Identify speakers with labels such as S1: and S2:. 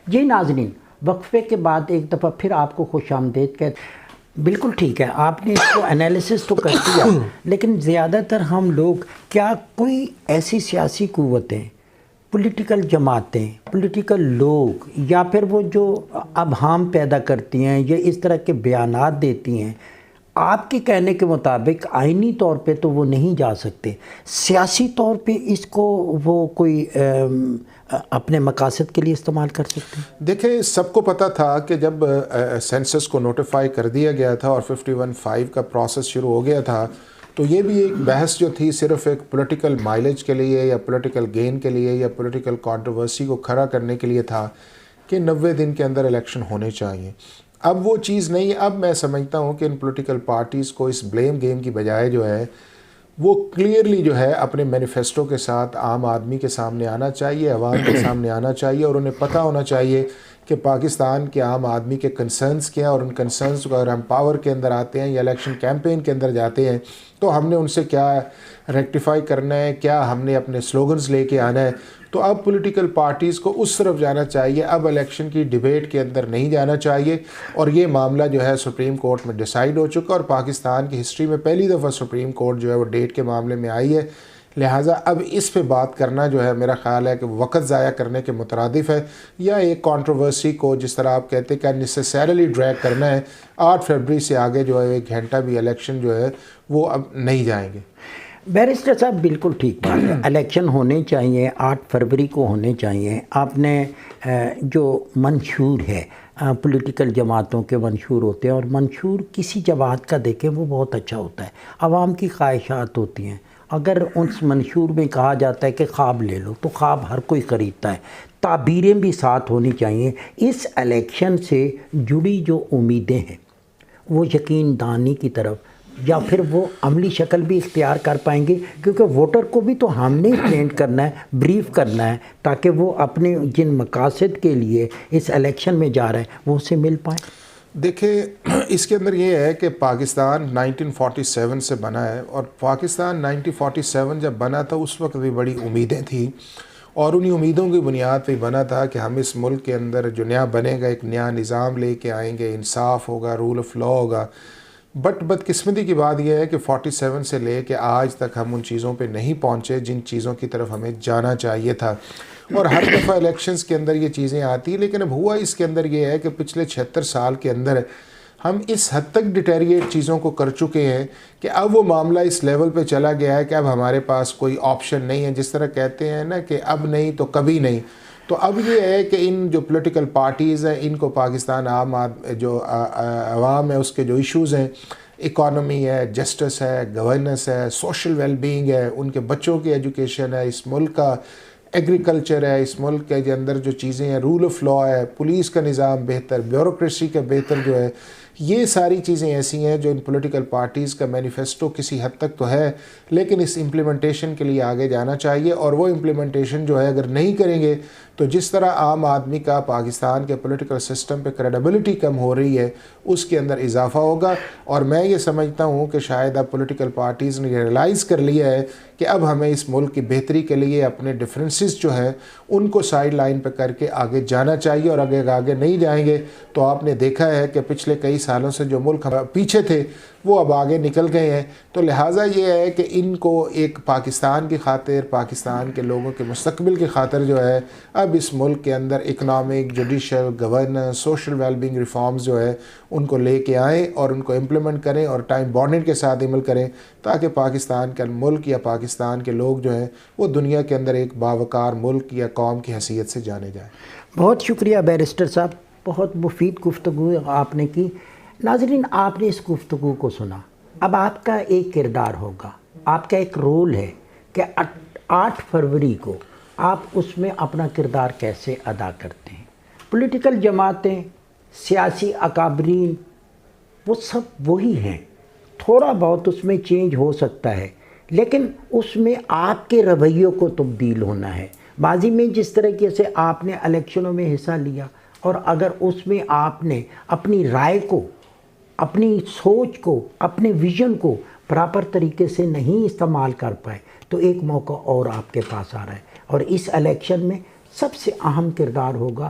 S1: جی ناظرین، وقفے کے بعد ایک دفعہ پھر آپ کو خوش آمدید کہتے بالکل ٹھیک ہے، آپ نے اس کو انالیسس تو کر دیا، لیکن زیادہ تر ہم لوگ کیا کوئی ایسی سیاسی قوتیں، پولیٹیکل جماعتیں، پولیٹیکل لوگ، یا پھر وہ جو ابہام پیدا کرتی ہیں یا اس طرح کے بیانات دیتی ہیں، آپ کے کہنے کے مطابق آئینی طور پہ تو وہ نہیں جا سکتے، سیاسی طور پہ اس کو وہ کوئی اپنے مقاصد کے لیے استعمال کر سکتے ہیں؟
S2: دیکھیں، سب کو پتہ تھا کہ جب سینسس کو نوٹیفائی کر دیا گیا تھا اور 51-5 کا پروسیس شروع ہو گیا تھا، تو یہ بھی ایک بحث جو تھی صرف ایک پولیٹیکل مائلیج کے لیے یا پولیٹیکل گین کے لیے یا پولیٹیکل کنٹروورسی کو کھڑا کرنے کے لیے تھا کہ 90 دن کے اندر الیکشن ہونے چاہیے۔ اب وہ چیز نہیں، اب میں سمجھتا ہوں کہ ان پولیٹیکل پارٹیز کو اس بلیم گیم کی بجائے جو ہے وہ کلیئرلی جو ہے اپنے مینیفیسٹو کے ساتھ عام آدمی کے سامنے آنا چاہیے، عوام کے سامنے آنا چاہیے، اور انہیں پتہ ہونا چاہیے کہ پاکستان کے عام آدمی کے کنسرنز کیا، اور ان کنسرنز کو اگر ہم پاور کے اندر آتے ہیں یا الیکشن کیمپین کے اندر جاتے ہیں تو ہم نے ان سے کیا ریکٹیفائی کرنا ہے، کیا ہم نے اپنے سلوگنز لے کے آنا ہے۔ تو اب پولیٹیکل پارٹیز کو اس طرف جانا چاہیے، اب الیکشن کی ڈیبیٹ کے اندر نہیں جانا چاہیے، اور یہ معاملہ جو ہے سپریم کورٹ میں ڈیسائیڈ ہو چکا، اور پاکستان کی ہسٹری میں پہلی دفعہ سپریم کورٹ جو ہے وہ ڈیٹ کے معاملے میں آئی ہے، لہٰذا اب اس پہ بات کرنا جو ہے میرا خیال ہے کہ وقت ضائع کرنے کے مترادف ہے، یا ایک کنٹروورسی کو جس طرح آپ کہتے ہیں کہ نیسیسریلی ڈریگ کرنا ہے۔ 8 فروری سے آگے جو ہے 1 گھنٹہ بھی الیکشن جو ہے وہ اب نہیں جائیں گے۔
S1: بیرسٹر صاحب بالکل ٹھیک بات ہے، الیکشن ہونے چاہیے، 8 فروری کو ہونے چاہیے۔ آپ نے جو منشور ہے، پولیٹیکل جماعتوں کے منشور ہوتے ہیں، اور منشور کسی جماعت کا دیکھیں وہ بہت اچھا ہوتا ہے، عوام کی خواہشات ہوتی ہیں۔ اگر اس منشور میں کہا جاتا ہے کہ خواب لے لو تو خواب ہر کوئی خریدتا ہے، تعبیریں بھی ساتھ ہونی چاہیے۔ اس الیکشن سے جڑی جو امیدیں ہیں وہ یقین دانی کی طرف، یا پھر وہ عملی شکل بھی اختیار کر پائیں گے، کیونکہ ووٹر کو بھی تو ہم نے ٹرینڈ کرنا ہے، بریف کرنا ہے، تاکہ وہ اپنے جن مقاصد کے لیے اس الیکشن میں جا رہے ہیں وہ اسے مل پائیں۔
S2: دیکھیں، اس کے اندر یہ ہے کہ پاکستان 1947 سے بنا ہے، اور پاکستان 1947 جب بنا تھا اس وقت بھی بڑی امیدیں تھیں، اور انہی امیدوں کی بنیاد پہ بنا تھا کہ ہم اس ملک کے اندر جو نیا بنے گا ایک نیا نظام لے کے آئیں گے، انصاف ہوگا، رول آف لا ہوگا۔ بٹ بدقسمتی کی بات یہ ہے کہ 47 سے لے کے آج تک ہم ان چیزوں پہ نہیں پہنچے جن چیزوں کی طرف ہمیں جانا چاہیے تھا، اور ہر دفعہ الیکشنز کے اندر یہ چیزیں آتی ہیں۔ لیکن اب ہوا اس کے اندر یہ ہے کہ پچھلے 76 سال کے اندر ہم اس حد تک ڈیٹیریٹ چیزوں کو کر چکے ہیں کہ اب وہ معاملہ اس لیول پہ چلا گیا ہے کہ اب ہمارے پاس کوئی آپشن نہیں ہے، جس طرح کہتے ہیں نا کہ اب نہیں تو کبھی نہیں۔ تو اب یہ ہے کہ ان جو پولیٹیکل پارٹیز ہیں ان کو پاکستان جو عوام ہے اس کے جو ایشوز ہیں، اکانومی ہے، جسٹس ہے، گورننس ہے، سوشل ویل بینگ ہے، ان کے بچوں کی ایجوکیشن ہے، اس ملک کا ایگریکلچر ہے، اس ملک کے اندر جو چیزیں ہیں، رول آف لا ہے، پولیس کا نظام بہتر، بیوروکریسی کا بہتر جو ہے، یہ ساری چیزیں ایسی ہیں جو ان پولیٹیکل پارٹیز کا مینیفیسٹو کسی حد تک تو ہے، لیکن اس امپلیمنٹیشن کے لیے آگے جانا چاہیے، اور وہ امپلیمنٹیشن جو ہے اگر نہیں کریں گے تو جس طرح عام آدمی کا پاکستان کے پولیٹیکل سسٹم پہ کریڈیبلٹی کم ہو رہی ہے اس کے اندر اضافہ ہوگا۔ اور میں یہ سمجھتا ہوں کہ شاید اب پولیٹیکل پارٹیز نے ریئلائز کر لیا ہے کہ اب ہمیں اس ملک کی بہتری کے لیے اپنے ڈفرینسز جو ہیں ان کو سائیڈ لائن پہ کر کے آگے جانا چاہیے، اور اگر آگے نہیں جائیں گے تو آپ نے دیکھا ہے کہ پچھلے کئی سالوں سے جو ملک پیچھے تھے وہ اب آگے نکل گئے ہیں۔ تو لہٰذا یہ ہے کہ ان کو ایک پاکستان کی خاطر، پاکستان کے لوگوں کے مستقبل کی خاطر جو ہے اب اس ملک کے اندر economic, judicial, governance, social well being reforms جو ہے ان کو لے کے آئیں اور ان کو امپلیمنٹ کریں اور ٹائم باؤنڈنگ کے ساتھ عمل کریں، تاکہ پاکستان کا ملک یا پاکستان کے لوگ جو ہیں وہ دنیا کے اندر ایک باوقار ملک یا قوم کی حیثیت سے جانے جائیں۔
S1: بہت شکریہ بیرسٹر صاحب، بہت مفید گفتگو آپ نے کی۔ ناظرین، آپ نے اس گفتگو کو سنا، اب آپ کا ایک کردار ہوگا، آپ کا ایک رول ہے کہ 8 فروری کو آپ اس میں اپنا کردار کیسے ادا کرتے ہیں۔ پولیٹیکل جماعتیں، سیاسی اکابرین، وہ سب وہی ہیں، تھوڑا بہت اس میں چینج ہو سکتا ہے، لیکن اس میں آپ کے رویوں کو تبدیل ہونا ہے۔ ماضی میں جس طریقے سے آپ نے الیکشنوں میں حصہ لیا، اور اگر اس میں آپ نے اپنی رائے کو، اپنی سوچ کو، اپنے ویژن کو پراپر طریقے سے نہیں استعمال کر پائے تو ایک موقع اور آپ کے پاس آ رہا ہے، اور اس الیکشن میں سب سے اہم کردار ہوگا